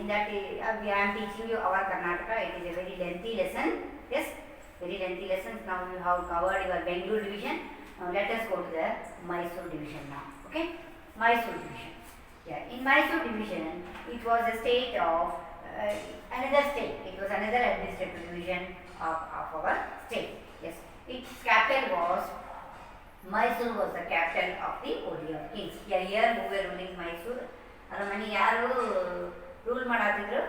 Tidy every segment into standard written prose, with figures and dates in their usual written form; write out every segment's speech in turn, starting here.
that I am teaching you our Karnataka. It is a very lengthy lesson. Yes, very lengthy lessons. Now you have covered your Bangalore division. Now let us go to the Mysore division now. Okay, Mysore division. Yeah, in Mysore division, it was a state of another state. It was another administrative division of our state. Yes, its capital was Mysore. Was the capital of the Odia kings. Yeah, here who were ruling Mysore. ಅರಮನೆ ಯಾರು rule ಮಾಡಾತಿದ್ರು?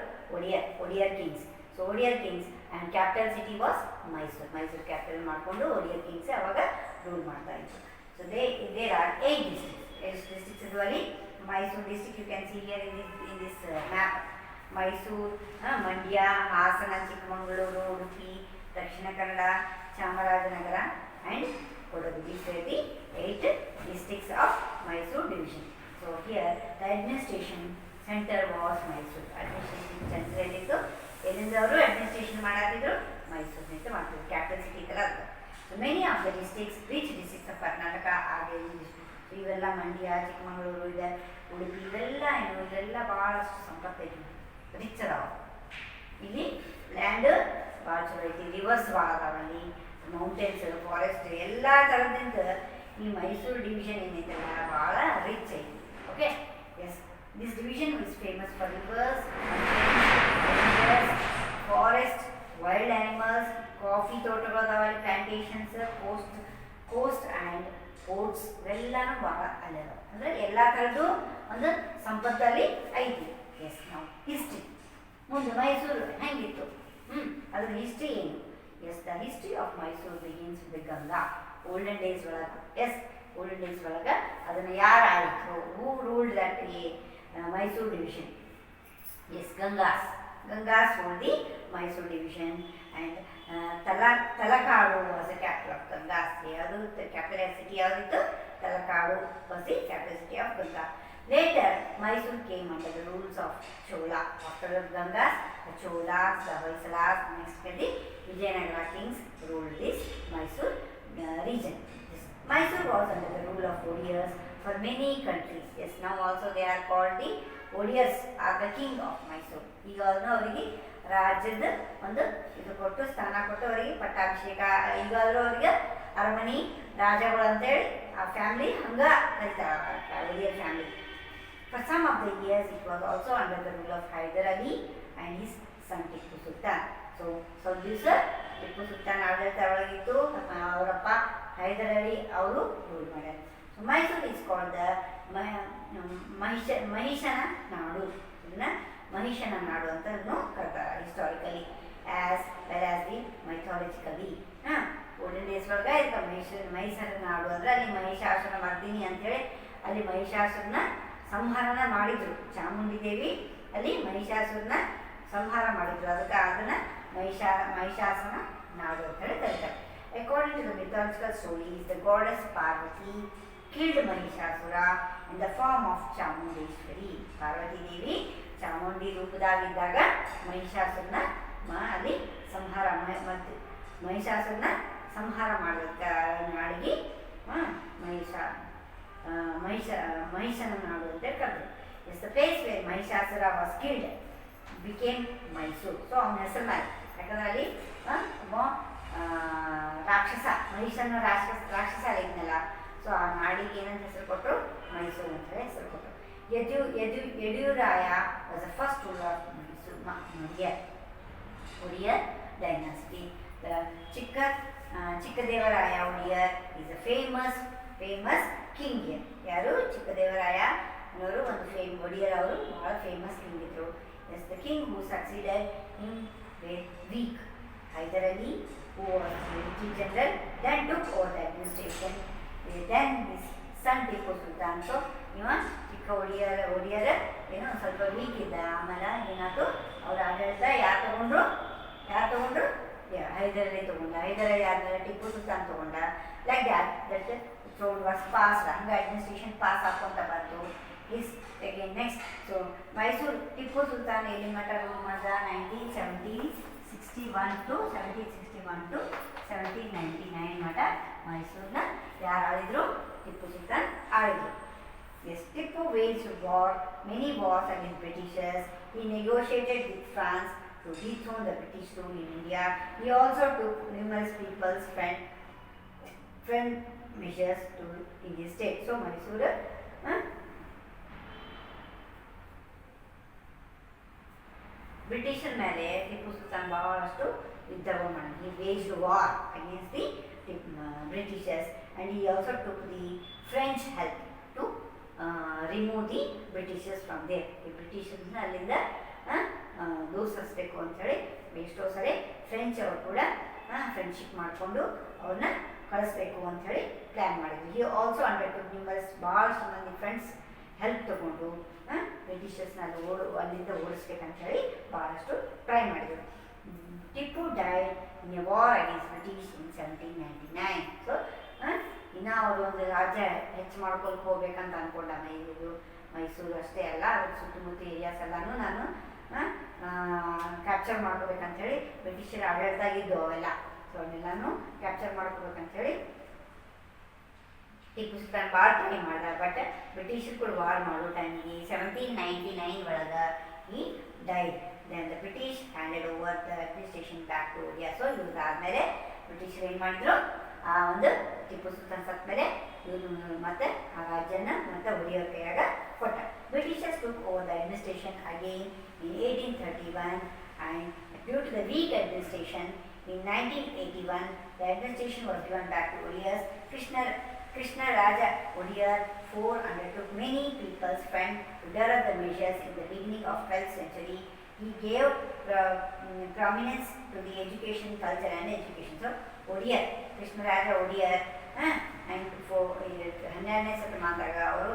Wodeyar kings. So Wodeyar kings and capital city was Mysuru capital ಮಾಡಿಕೊಂಡು Wodeyar Kings ಅವಾಗ rule ಮಾಡ್ತಾ ಇದ್ರು. So there are 8 districts ಇದರಲ್ಲಿ. Mysuru district you can see here in this map. Mysuru, Mandya, Hassan, Chikkamagaluru, Udupi, Dakshina Kannada, Chamarajanagar and Kodagu. These were the 8 districts of Mysore division. So here the administration center was Mysore. Administration center ಎಲ್ಲಿತ್ತು? ಎಲ್ಲಿಂದ ಅವರು administration ಮಾಡಾತಿದ್ರು? ಮೈಸೂರಿನಿಂದ ಮಾಡ್ತಿದ್ರು. Capital city ಥರ ಅದು. So many of the districts, rich districts of Karnataka ಹಾಗೆ ಇವೆಲ್ಲ ಮಂಡ್ಯ, ಚಿಕ್ಕಮಗಳೂರು ಇದೆ, ಉಡುಪಿ ಇವೆಲ್ಲ ಇದೆಲ್ಲ ಭಾಳಷ್ಟು ಸಂಪತ್ತೈತಿ, ರಿಚ್ ಅದಾವ. ಇಲ್ಲಿ ಲ್ಯಾಂಡ್ ಭಾಳ ಚಲೋ ಐತಿ, ರಿವರ್ಸ್ ಭಾಳ ಅದಾವಲ್ಲಿ, ಮೌಂಟೇನ್ಸ್, ಫಾರೆಸ್ಟ್ ಎಲ್ಲ ಥರದಿಂದ ಈ ಮೈಸೂರು ಡಿವಿಷನ್ ಏನೈತಲ್ಲ ಭಾಳ ರಿಚ್ ಐತಿ. Okay, yes, this division is famous for rivers, mountains, forest, wild animals, coffee ತೋಟಗಳದಾವಲ್ಲಿ, plantations, coast and ports ಎಲ್ಲಾನು ಭಾಳ ಅಲ್ಲದ. ಅಂದರೆ ಎಲ್ಲ ಥರದ್ದು ಒಂದು ಸಂಪತ್ತಲ್ಲಿ ಐತಿ. ಎಸ್, ನಾವು ಹಿಸ್ಟ್ರಿ ಮುಂದೆ ಮೈಸೂರು ಹೆಂಗಿತ್ತು, ಅದ್ರ ಹಿಸ್ಟ್ರಿ ಏನು? Yes, the history of Mysuru begins with Ganga. Olden days ಒಳಗೆ, ಎಸ್, ಓಲ್ಡನ್ ಡೇಸ್ ಒಳಗೆ ಅದನ್ನು ಯಾರು ಆಳಿದ್ರು? Who ruled that Mysuru division? Yes, Gangas ruled the Mysuru division. And Talakadu was the capital of Gangas. ಅದು ಕ್ಯಾಪಿಟಲ್ ಸಿಟಿ ಯಾವುದಿತ್ತು? Talakadu was the capital city of Ganga. Later Mysuru came under the rules of Chola. After Gangas, the Cholas, the Hoysalas, next the Vijayanagara kings ruled this Mysore region. Mysore was under the rule of Odiars for many countries. Yes, now also they are called the Odiars are the king of Mysore. ಈಗ ಅವರಿಗೆ ರಾಜ್ಯದ ಒಂದು ಇದು ಕೊಟ್ಟು ಸ್ಥಾನ ಕೊಟ್ಟು ಅವರಿಗೆ ಪಟ್ಟಾಭಿಷೇಕ. ಈಗಾದರೂ ಅವರಿಗೆ ಅರಮನೆ ರಾಜಗಳು ಅಂತೇಳಿ ಆ ಫ್ಯಾಮಿಲಿ ಹಂಗ ಕರೀತಾರೆ, Wodeyar family. For some of the years it was also under the rule of Hyder Ali and his son Tipu Sultan. So ದಿವಸ ಟಿಪ್ಪು ಸುಲ್ತಾನ್ ಆಡಳಿತ ಒಳಗಿತ್ತು, ಅವರಪ್ಪ ಹೈದರ್ ಅಲಿ ಅವರು ರೂಲ್ ಮಾಡ್ಯಾರ. So Mysuru is called the ಮಹಿಷನ ನಾಡು. ಇದನ್ನ ಮಹಿಷನ ನಾಡು ಅಂತ ಕರ್ತಾರೆ historically, as well as the mythologically. Olden days ಒಳಗೆ ಇದಕ್ಕೆ ಮಹಿಷನ ನಾಡು ಅಂದರೆ ಅಲ್ಲಿ ಮಹಿಷಾಸುರ ಮರ್ದಿನಿ ಅಂತೇಳಿ ಅಲ್ಲಿ ಮಹಿಷಾಸುರನ ಸಂಹಾರನ ಮಾಡಿದ್ರು. ಚಾಮುಂಡಿ ದೇವಿ ಅಲ್ಲಿ ಮಹಿಷಾಸುರನ ಸಂಹಾರ ಮಾಡಿದ್ರು. ಅದಕ್ಕೆ ಅದನ್ನು ಮಹಿಷಾಸುರನ ನಾಡು ಅಂತ ಹೇಳಿ ಕರೀತಾರೆ. According to the mythological stories, the goddess Parvati killed Mahishasura in the form of Chamundeshwari. Parvati ದೇವಿ ಚಾಮುಂಡಿ ರೂಪದಾಗಿದ್ದಾಗ ಮಹಿಷಾಸುರನ ಅಲ್ಲಿ ಸಂಹಾರ ಮಹಿಷಾಸುರನ ಸಂಹಾರ ಮಾಡೋದಕ್ಕೆ ನಾಡಿಗೆ ಮಹಿಷನ ನಾಡು ಅಂತ ಕರೆದ್ರು. It's the place where Mahishasura was killed became Mysuru. So ಅವನ ಹೆಸರು ಮೇಲೆ, ಯಾಕಂದ್ರೆ ಅಲ್ಲಿ ರಾಕ್ಷಸ ಮಹಿಷನ ರಾಕ್ಷಸ ಇದ್ನಲ್ಲ, ಸೊ ಆ ನಾಡಿಗೆ ಏನಂತ ಹೆಸರು ಕೊಟ್ಟರು? ಮೈಸೂರು ಅಂತ ಹೇಳಿ ಹೆಸರು ಕೊಟ್ಟರು. Yaduraya was the first ruler of Mysuru Wodeyar dynasty. Chikkadevaraya Wodeyar is a famous king. ಯಾರು? ಚಿಕ್ಕದೇವರಾಯ ಅನ್ನೋರು ಒಂದು ಒಡಿಯರ್ ಅವರು ಭಾಳ ಫೇಮಸ್ ಕಿಂಗ್ ಇದ್ರು. Yes, the king who succeeded him were weak. Hyder Ali, who was military general, then took over the administration. Then his son Tipu Sultan. So, ಚಿಕ್ಕ ಒಡಿಯರ್ ಏನೋ ಸ್ವಲ್ಪ weak ಇದ್ದ. ಆಮೇಲೆ ಏನಾಯ್ತು, ಅವ್ರ ಆಡಳಿತ ಯಾರು ತಗೊಂಡ್ರು? ಹೈದರ್ ಅಲಿ ತಗೊಂಡ. ಹೈದರ್ ಅಲಿ ಆದಮೇಲೆ ಟಿಪ್ಪು ಸುಲ್ತಾನ್ ತಗೊಂಡ. Like that throne was passed. ಹಂಗೆ ಅಡ್ಮಿನಿಸ್ಟ್ರೇಷನ್ ಪಾಸ್ ಹಾಕೊಂತ ಬಂತು. Is again next. So Mysuru Tipu Sultan ಎಲ್ಲಿ ಮಠ ರೂಲ್ ಮಾಡಿದ? 1761 to 1799 ಮಠ ಮೈಸೂರನ್ನ ಯಾರು ಆಳಿದ್ರು? Tipu Sultan ಆಳಿದ್ರು. Yes, Tipu waged many wars against Britishers. He negotiated with France to dethrone the British rule in India. He also took numerous people's friend measures to in his state. So Mysore, ಬ್ರಿಟಿಷರ ಮೇಲೆ ಟಿಪ್ಪು ಸುಲ್ತಾನ್ ಬಹಳಷ್ಟು ಯುದ್ಧವನ್ನು ಮಾಡಿದ. He waged war against the Britishers and he also took the French help to remove the Britishers from there. ಈ ಬ್ರಿಟಿಷರ್ಸ್ನ ಅಲ್ಲಿಂದ ದೂರಿಸಬೇಕು ಅಂಥೇಳಿ ಎಷ್ಟೋ ಸರಿ ಫ್ರೆಂಚ್ ಅವರು ಕೂಡ ಫ್ರೆಂಡ್ಶಿಪ್ ಮಾಡಿಕೊಂಡು ಅವ್ರನ್ನ ಕಳಿಸ್ಬೇಕು ಅಂಥೇಳಿ ಪ್ಲ್ಯಾನ್ ಮಾಡಿದ್ರು. ಹಿ ಆಲ್ಸೋ ಅಂಡರ್ಟುಕ್ ನ್ಯೂಮರಸ್ ಭಾಳಷ್ಟು ಮಂದಿ ಫ್ರೆಂಡ್ಸ್ ಹೆಲ್ಪ್ ತಗೊಂಡು ಬ್ರಿಟಿಷರ್ಸ್ನ ಅಲ್ಲಿಂದ ಓಡಿಸ್ಬೇಕಂತ ಹೇಳಿ ಭಾಳಷ್ಟು ಟ್ರೈ ಮಾಡಿದರು. Tipu died in a war against British in 1799. So ಇನ್ನು ಅವರು ಒಂದು ರಾಜ್ಯ ಹೆಚ್ಚು ಮಾಡ್ಕೊಂಡು ಹೋಗ್ಬೇಕಂತ ಅಂದ್ಕೊಂಡ. ಮೈಸೂರು ಅಷ್ಟೇ ಅಲ್ಲ, ಅದ್ರ ಸುತ್ತಮುತ್ತ ಏರಿಯಾಸ್ ಎಲ್ಲನೂ ನಾನು ಕ್ಯಾಪ್ಚರ್ ಮಾಡ್ಕೋಬೇಕಂಥೇಳಿ ಬ್ರಿಟಿಷರ ಆಡಳಿತಾಗಿದ್ದು ಅವೆಲ್ಲ. ಸೊ ಅವನ್ನೆಲ್ಲನೂ ಕ್ಯಾಪ್ಚರ್ ಮಾಡ್ಕೋಬೇಕಂಥೇಳಿ ಟಿಪ್ಪು ಸುಲ್ತಾನ್ ಭಾಳ ಟ್ರೈ ಮಾಡ್ದ. ಬಟ್ ಬ್ರಿಟಿಷರು ಕೂಡ ವಾರ್ ಮಾಡೋ ಟೈಮಿಗೆ 1799 ಒಳಗೆ ಈ died. Then the British handed over the administration back to India. So ಇವ್ರದ್ದಾದ್ಮೇಲೆ ಬ್ರಿಟಿಷರು ಏನು ಮಾಡಿದ್ರು, ಆ ಒಂದು ಟಿಪ್ಪು ಸುಲ್ತಾನ್ ಸತ್ತ ಮೇಲೆ ಇವರು ಮತ್ತೆ ಆ ರಾಜ್ಯನ ಮತ್ತೆ ಒಡೆಯವ್ರ ಕೈಯಾಗ ಕೊಟ್ಟ. Britishers took over the administration again in 1831 and due to the weak administration in 1981 the administration was given back to Odias. Krishna Raja Odiyar IV undertook many people's friend to develop the measures in the beginning of 12th century. He gave prominence to the education, culture and education. So Odiyar, Krishna Raja Odiyar and for 12ನೇ ಶತಮಾನದಾಗ ಅವರು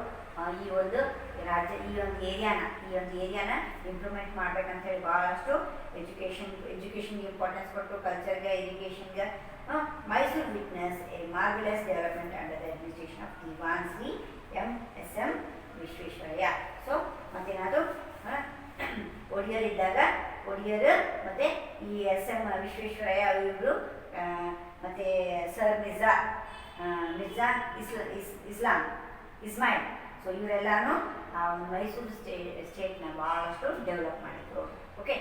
ಈ ಒಂದು ರಾಜ್ಯ ಈ ಒಂದು ಏರಿಯಾನ improvement ಮಾಡ್ಬೇಕಂತ ಹೇಳಿ ಭಾಳಷ್ಟು ಎಜುಕೇಷನ್ಗೆ ಇಂಪಾರ್ಟೆನ್ಸ್ ಕೊಟ್ಟು, ಕಲ್ಚರ್ಗೆ, ಎಜುಕೇಷನ್ಗೆ. Mysuru witness a marvellous development under the administration of Diwan Shri M.S.M. Visvesvaraya. So ಮತ್ತೇನಾದ್ರು ಒಡೆಯರ್ ಇದ್ದಾಗ ಒಡೆಯರ್ ಮತ್ತು ಈ S.M. ವಿಶ್ವೇಶ್ವರಯ್ಯ ಅವರಿಬ್ಬರು ಮತ್ತು ಸರ್ ಮಿರ್ಜಾ ಇಸ್ಮಾಯಿಲ್. ಸೊ ಇವರೆಲ್ಲನೂ ಮೈಸೂರು ಸ್ಟೇಟ್ನ ಭಾಳಷ್ಟು ಡೆವಲಪ್ ಮಾಡಿದರು. Okay,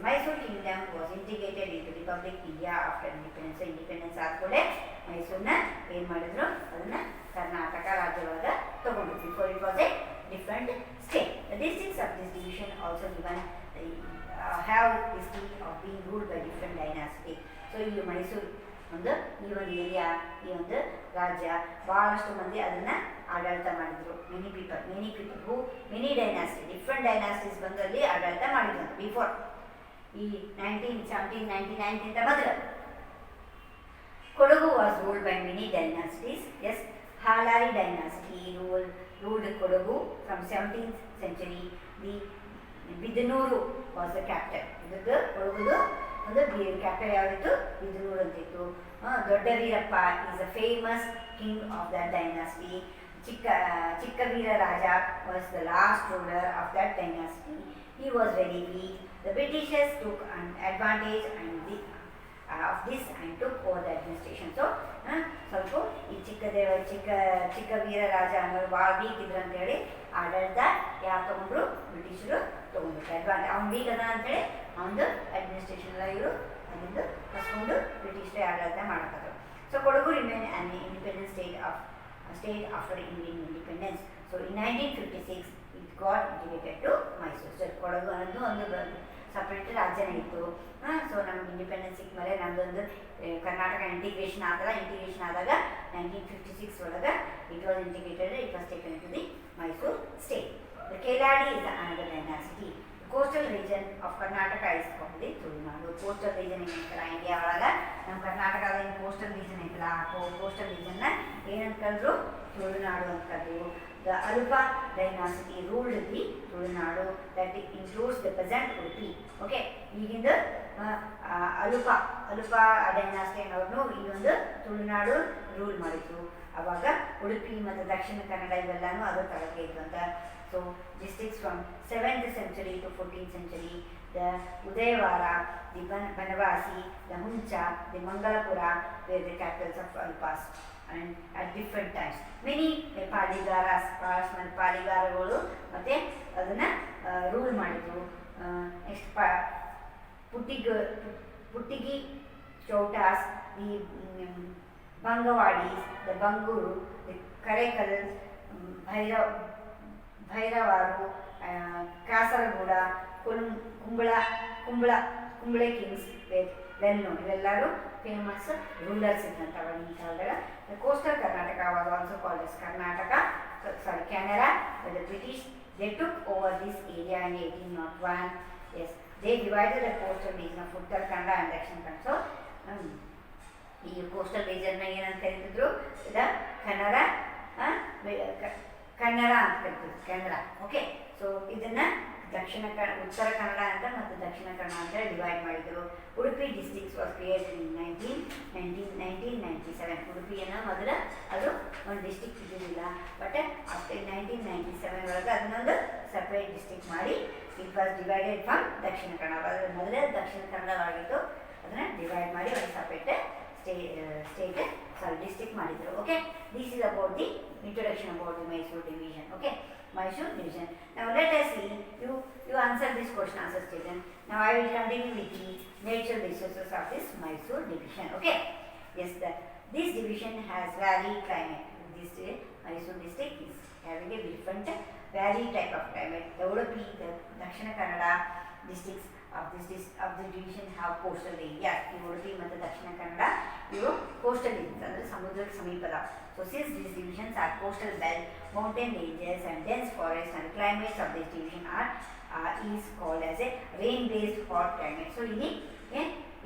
Mysuru kingdom was integrated into republic India after independence. Independence ಆದಕೂಡಲೇ ಮೈಸೂರನ್ನ ಏನು ಮಾಡಿದ್ರು, ಅದನ್ನು ಕರ್ನಾಟಕ ರಾಜ್ಯದೊಳಗೆ ತಗೊಂಡು. Before it was a different state. The districts of this division also given have history of being ruled by different ಡೈನಾಸಿಟಿ. So ಈ ಮೈಸೂರು ಈ ಒಂದು ಏರಿಯಾ, ಈ ಒಂದು ರಾಜ್ಯ ಭಾಳಷ್ಟು ಮಂದಿ ಅದನ್ನು ಆಡಳಿತ ಮಾಡಿದರು. Many people many dynasty, different dynasties ಬಂದಲ್ಲಿ ಆಡಳಿತ ಮಾಡಿದ್ರು ಬಿಫೋರ್ ಈ 1799 ಮೊದಲು. Kodagu was ruled by many dynasties. Yes, Haleri dynasty ruled Kodagu from 17th century. The Bidanur was the capital. ಇದಕ್ಕೆ ಕೊಡಗುದು ಒಂದು ಕ್ಯಾಪಿಟಲ್ ಯಾವ್ದಿತ್ತು, ಬಿದನೂರು ಅಂತಿತ್ತು. Dodda Veerappa is a famous king of that dynasty. Chikkavira Raja was the last ruler of that dynasty. He was very weak. The Britishers took an advantage of this and took over the administration. So, ಸ್ವಲ್ಪ ಈ ಚಿಕ್ಕವೀರ ರಾಜ ಅನ್ನೋರು ಭಾಳ weak ಇದ್ರು ಅಂತೇಳಿ ಆಡಳಿತ ಯಾರು ತೊಗೊಂಡ್ರು, ಬ್ರಿಟಿಷರು ತೊಗೊಂಡ್ರು. ಅವ್ನು ವೀಕ್ ಅದ ಅಂತೇಳಿ ಅವನದು ಅಡ್ಮಿನಿಸ್ಟ್ರೇಷನ್ ಎಲ್ಲ ಇವರು ಅಲ್ಲಿಂದ ಕಸ್ಕೊಂಡು ಬ್ರಿಟಿಷರೇ ಆಡಳಿತ ಮಾಡಕತ್ತರು. So Kodagu remain an independent state after Indian independence. So in 1956 it got integrated to Mysore. So Kodagu ಅನ್ನೋದು ಒಂದು ಸಪ್ರೇಟ್ ರಾಜ್ಯನೇ ಇತ್ತು. ಸೊ ನಮ್ಗೆ ಇಂಡಿಪೆಂಡೆನ್ಸ್ ಸಿಕ್ಕ ಮೇಲೆ ನಮ್ಮದೊಂದು ಕರ್ನಾಟಕ ಇಂಟಿಗ್ರೇಷನ್ ಆದಾಗ 1956 ಒಳಗೆ it was integrated. It was taken to the Mysore state. The Keladi is another dynasty. The coastal region of Karnataka is called the Tulunadu. Coastal region ಏನಂತಾರ ಇಂಡಿಯಾ ಒಳಗೆ, ನಮ್ಮ ಕರ್ನಾಟಕದ ಏನು ಕೋಸ್ಟಲ್ ರೀಜನ್ ಐತಲ್ಲ, ಆ ಕೋಸ್ಟಲ್ ರೀಜನ್ನ ಏನಂತ ಕರೆದ್ರು, ತುಳುನಾಡು ಅಂತ ಕರೆದ್ರು. The Alupa dynasty ruled the Tulunadu. That includes the present Udupi. Okay, ಈಗಿಂದ ಅಲುಪ ಡೈನಾಸ್ಟಿ ಅನ್ನೋರ್ನು ಈ ಒಂದು ತುಳುನಾಡು ರೂಲ್ ಮಾಡಿದ್ರು. ಅವಾಗ ಉಡುಪಿ ಮತ್ತು ದಕ್ಷಿಣ ಕನ್ನಡ ಇವೆಲ್ಲನೂ ಅದರ ತಳಗೆ ಇತ್ತು ಅಂತ. So districts from 7th century to 14th century, the Udayawara, the Banavasi, the Huncha, the Mangalapura were the capitals of Alupas. and at different times. Many Palegars ಪಾಲಿಗಾರಗಳು ಮತ್ತು ಅದನ್ನು ರೂಲ್ ಮಾಡಿದರು. Next Puttige Chowtas, the Bangavadis, the Banguru, the Karekal, ಭೈರವಾರು, Kasaragod, Kumble kings well known. ಇವೆಲ್ಲರೂ famous rulers ಇದ್ದಂಥ ಅವಾಗಿನ ಕಾಲದಾಗ. The coastal Karnataka was also called as Karnataka, Canara. The British, they took over this area in 1801. Yes, they divided the coastal region of Uttar Kannada and Dakshin Kannada. So, ಈ coastal ರೀಜನ್ನ ಏನಂತ ಕರೀತಿದ್ರು, the Kannada Kannada ಅಂತ ಕರಿತಿದ್ರು, Kannada. Okay, so ಇದನ್ನು ಉತ್ತರ ಕನ್ನಡ ಅಂತ ಮತ್ತು ದಕ್ಷಿಣ ಕನ್ನಡ ಅಂತ divide ಮಾಡಿದರು. Udupi districts was created in 1997. ಉಡುಪಿಯನ್ನು ಮೊದಲು ಅದು ಒಂದು ಡಿಸ್ಟಿಕ್ ಇದ್ದಿರಲಿಲ್ಲ, ಬಟ್ ಆಫ್ಟರ್ 1997 ಒಳಗೆ ಅದನ್ನೊಂದು ಸಪ್ರೇಟ್ ಡಿಸ್ಟಿಕ್ ಮಾಡಿ it was divided from Dakshina Kannada. ಅದರ ಮೊದಲೇ ದಕ್ಷಿಣ ಕನ್ನಡವಾಗಿತ್ತು, ಅದನ್ನು ಡಿವೈಡ್ ಮಾಡಿ ಒಂದು ಸಪ್ರೇಟ್ ಡಿಸ್ಟಿಕ್ ಮಾಡಿದರು. Okay, this is about the introduction about the Mysuru division. Okay, Mysore division. Now let us see, you answer this question, answer children. Now I will continue with the natural resources of this Mysore division. Okay, yes, this division has varied climate. This Mysore district is having a different varied type of climate. The Udupi, the Dakshina Kannada districts of this division have coastal areas. The Udupi and the Dakshina Kannada, coastal areas, and the Samudra Samipada. So since these divisions are coastal belt, mountain ranges and dense forests, and climates of this division is called as a rain-based hot climate. So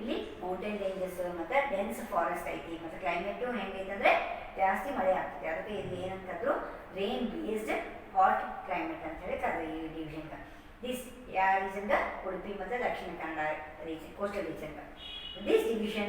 ಇಲ್ಲಿ mountain ranges ಮತ್ತು dense forest ಐತಿ, ಮತ್ತು climate ಹೆಂಗೈತೆ ಅಂದರೆ ಜಾಸ್ತಿ ಮಳೆ ಆಗ್ತದೆ. ಅದಕ್ಕೆ ಇಲ್ಲಿ ಏನಂತಂದ್ರು ರೇನ್ ಬೇಸ್ಡ್ ಹಾಟ್ ಕ್ಲೈಮೇಟ್ ಅಂತ ಹೇಳಿ ಕರೆದ ಈ ಡಿವಿಷನ್ಗೆ. ದಿಸ್ ಯಾವ ರೀಸನ್ಗೆ ಉಡುಪಿ ಮತ್ತು ದಕ್ಷಿಣ ಕನ್ನಡ ರೀಜನ್, ಕೋಸ್ಟಲ್ ರೀಜನ್ಗೆ. This division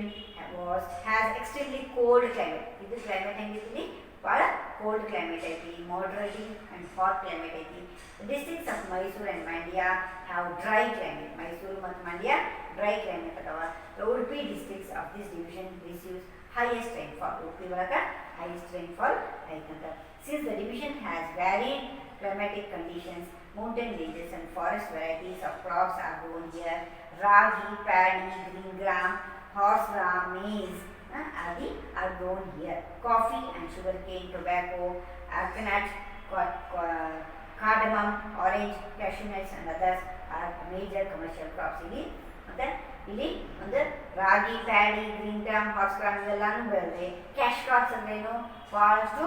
has extremely cold climate. ಇದು ಕ್ಲೈಮೇಟ್ ಹೆಂಗಿರ್ತೀವಿ, ಭಾಳ ಕೋಲ್ಡ್ ಕ್ಲೈಮೇಟ್ ಐತಿ, moderating and hot climate ಐತಿ. The districts of Mysore and Mandya have dry climate. Mysuru ಮತ್ತು ಮಂಡ್ಯ ಡ್ರೈ ಕ್ಲೈಮೇಟ್ ಅದಾವ. The Udupi districts of this division receives highest rainfall. Udupi ಒಳಗೆ highest rainfall ಐತಂತ. Since the division has varied climatic conditions, mountain ranges and forest varieties of crops are grown here. Ragi, paddy, green gram, horse gram, maize are grown here. Coffee and sugarcane, tobacco, coconut, cardamom, orange, cashew nuts and others are major commercial crops. ಇಲ್ಲಿ ಒಂದು ರಾಗಿ, paddy, green gram, horse gram ಇವೆಲ್ಲಾನು ಬೆಳೆದ್ರೆ. Cash crops ಅಂದ್ರೇನು, ಭಾಳಷ್ಟು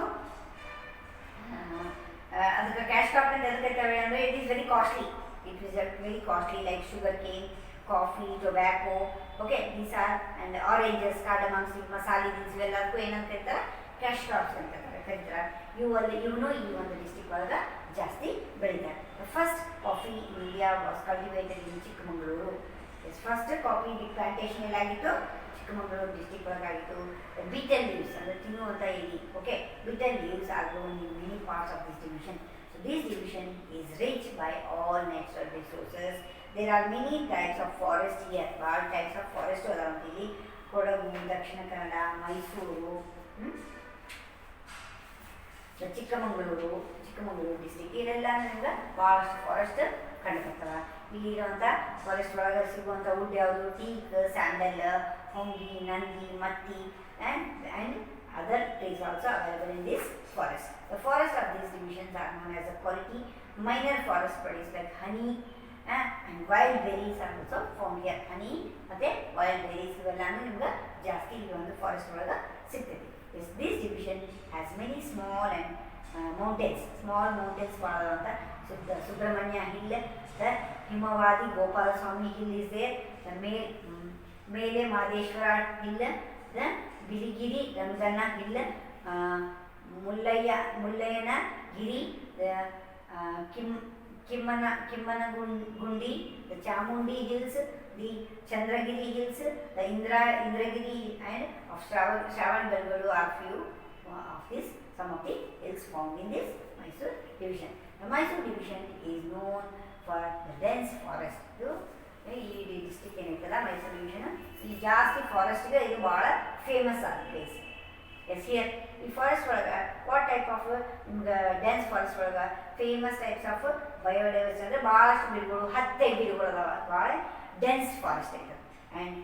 ಅದಕ್ಕೆ cash crop ಅಂತ ಎದಕ್ಕೆ ಅಂದರೆ it is very costly. It is very costly, like sugar cane, coffee, tobacco. Okay, these are, and oranges, cardamom, masala beans ಇವೆಲ್ಲದಕ್ಕೂ ಏನಂತ ಕರೀತಾರೆ, ಕ್ಯಾಶ್ ಕ್ರಾಪ್ಸ್ ಅಂತ ಕರೀತಾರೆ. ಇವನು ಈ ಒಂದು ಡಿಸ್ಟ್ರಿಕ್ಟ್ ಒಳಗೆ ಜಾಸ್ತಿ ಬೆಳೀತಾರೆ. First coffee in India was cultivated in Chikkamagaluru. First coffee plantation ಎಲ್ಲಾಗಿತ್ತು, ಚಿಕ್ಕಮಗಳೂರು ಡಿಸ್ಟ್ರಿಕ್ಟ್ ಒಳಗಾಗಿತ್ತು. ಬೀಟಲ್ ಲೀವ್ಸ್ ಅಂದರೆ ತಿನ್ನುವಂಥ ಎಲೆ. Okay, betel leaves are grown in many parts of this division. This division is rich by all natural resources. There are many types of forest here. All types of forest around ಇಲ್ಲಿ Kodagu, Dakshina Kannada, Mysuru, Chikkamagaluru district ಇಲ್ಲೆಲ್ಲ ನಮ್ಗೆ ಭಾಳಷ್ಟು forest ಕಂಡುಬರ್ತವೆ. ಇಲ್ಲಿರುವಂಥ forest ಒಳಗೆ ಸಿಗುವಂಥ wood ಯಾವುದು, teak, sandal, ಹೊಂಗಿ, Nandi, ಮತ್ತಿ and other trees also available in this forest. The forests of these divisions are known as a quality. Minor forest produce like honey and wild berries are also found here. Honey ಮತ್ತು wild berries ಇವೆಲ್ಲನೂ ನಿಮ್ಗೆ ಜಾಸ್ತಿ ಈ ಒಂದು forest ಒಳಗೆ ಸಿಗ್ತದೆ. This division has many small and mountains. Small mountains ಭಾಳ ಅಂತ Subramanya hill, the Himavad Gopalaswamy hill is there, the Male Madeshwara hill, the Biligiri ರಂಗನ hill, Mullayyana Giri, Kemmanagundi, the Chamundi hills, the Chandragiri hills, the Indragiri and of Shravanbelgalu are few of this, some of the hills found in this Mysore division. The Mysore division is known for the dense forest. ಈ district ಏನೈತಲ್ಲ Mysuru division, ಈ ಜಾಸ್ತಿ ಫಾರೆಸ್ಟ್ಗೆ ಇದು ಭಾಳ famous ಆದ place. Yes, here ಈ forest ಒಳಗೆ what type of ನಿಮ್ಗೆ ಡೆನ್ಸ್ ಫಾರೆಸ್ಟ್ ಒಳಗೆ ಫೇಮಸ್ ಟೈಪ್ಸ್ ಆಫ್ ಬಯೋಡೈವರ್ಸಿಟಿ ಅಂದರೆ ಭಾಳಷ್ಟು ಗಿಡಗಳು 10 ಗಿಡಗಳು ಅದಾವ ಭಾಳ ಡೆನ್ಸ್ ಫಾರೆಸ್ಟ್ ಐತೆ and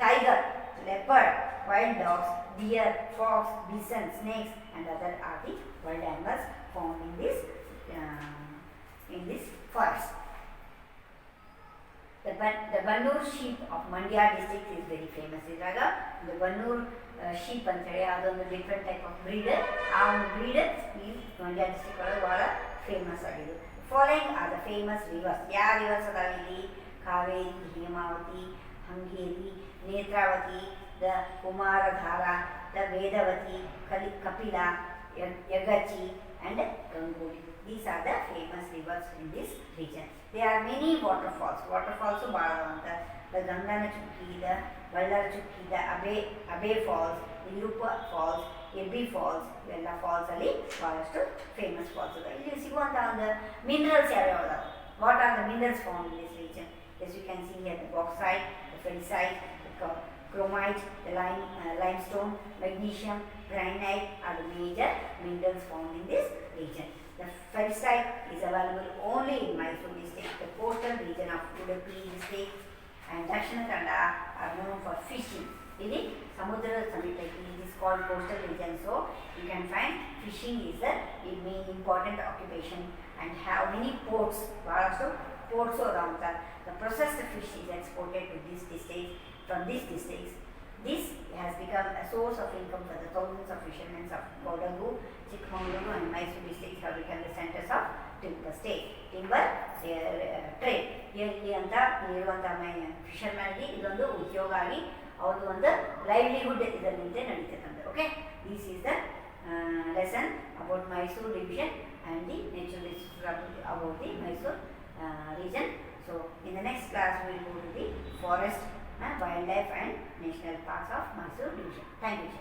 tiger leopard, wild dogs, deer, fox, bison, snakes and other are the wild animals found in this forest. The Bannur sheep of Mandya district is very famous. Idaga the Bannur sheep antare adondu different type of breed. ಆ breed ಈ Mandya district ಒಳಗೆ ಬಹಳ famous ಆಗಿದೆ. Following are the famous rivers. ಯಾವ rivers ಅದಾವ ಇಲ್ಲಿ? ಕಾವೇರಿ, ಹೇಮಾವತಿ, ಹಂಗೇರಿ, Netravathi, the Kumaradhara, the Vedavati, Kapila, Yagachi and Gangoli. These are the famous rivers in this region. There are many waterfalls. Waterfalls the Gangana Chukki, the Vallar Chukki, the Abe Falls, the Lupa Falls, Ebbi Falls, Vella Falls ali ಬಹಳಷ್ಟು famous falls. ಇಲ್ಲಿ ಸಿಗುವಂತ ಒಂದು minerals ಯಾವ್ಯಾವ? What are the minerals found in this region? As you can see here, the bauxite, the feldspite, the chromite, the limestone, magnesium, granite are the major minerals found in this region. The feldspite is available only in Mysore district, the coastal region of Udupi district and Dakshina Kannada are known for fishing. Ili samudra samita it is called coastal region, so you can find fishing is the main important occupation and have many ports. Bahಳಷ್ಟು ports around that. The processed fish is exported to this district. From these districts, this has become a source of income for the thousands of fishermen of Kodagu, Chikmagaluru and Mysore districts have become the centers of timber trade. ಇಲ್ಲಿ ಅಂತ ಇರುವಂಥ ಫಿಶರ್ಮನ್ಗೆ ಇದೊಂದು ಉದ್ಯೋಗ ಆಗಿ ಅವ್ರದ್ದು ಒಂದು livelihood ಇದರಿಂದ ನಡೀತಕ್ಕಂಥ. Okay, this is the lesson about Mysuru division and the natural resources about the Mysore region. So in the next class we will go to the forest, wildlife and national parks of Mysore division. Thank you.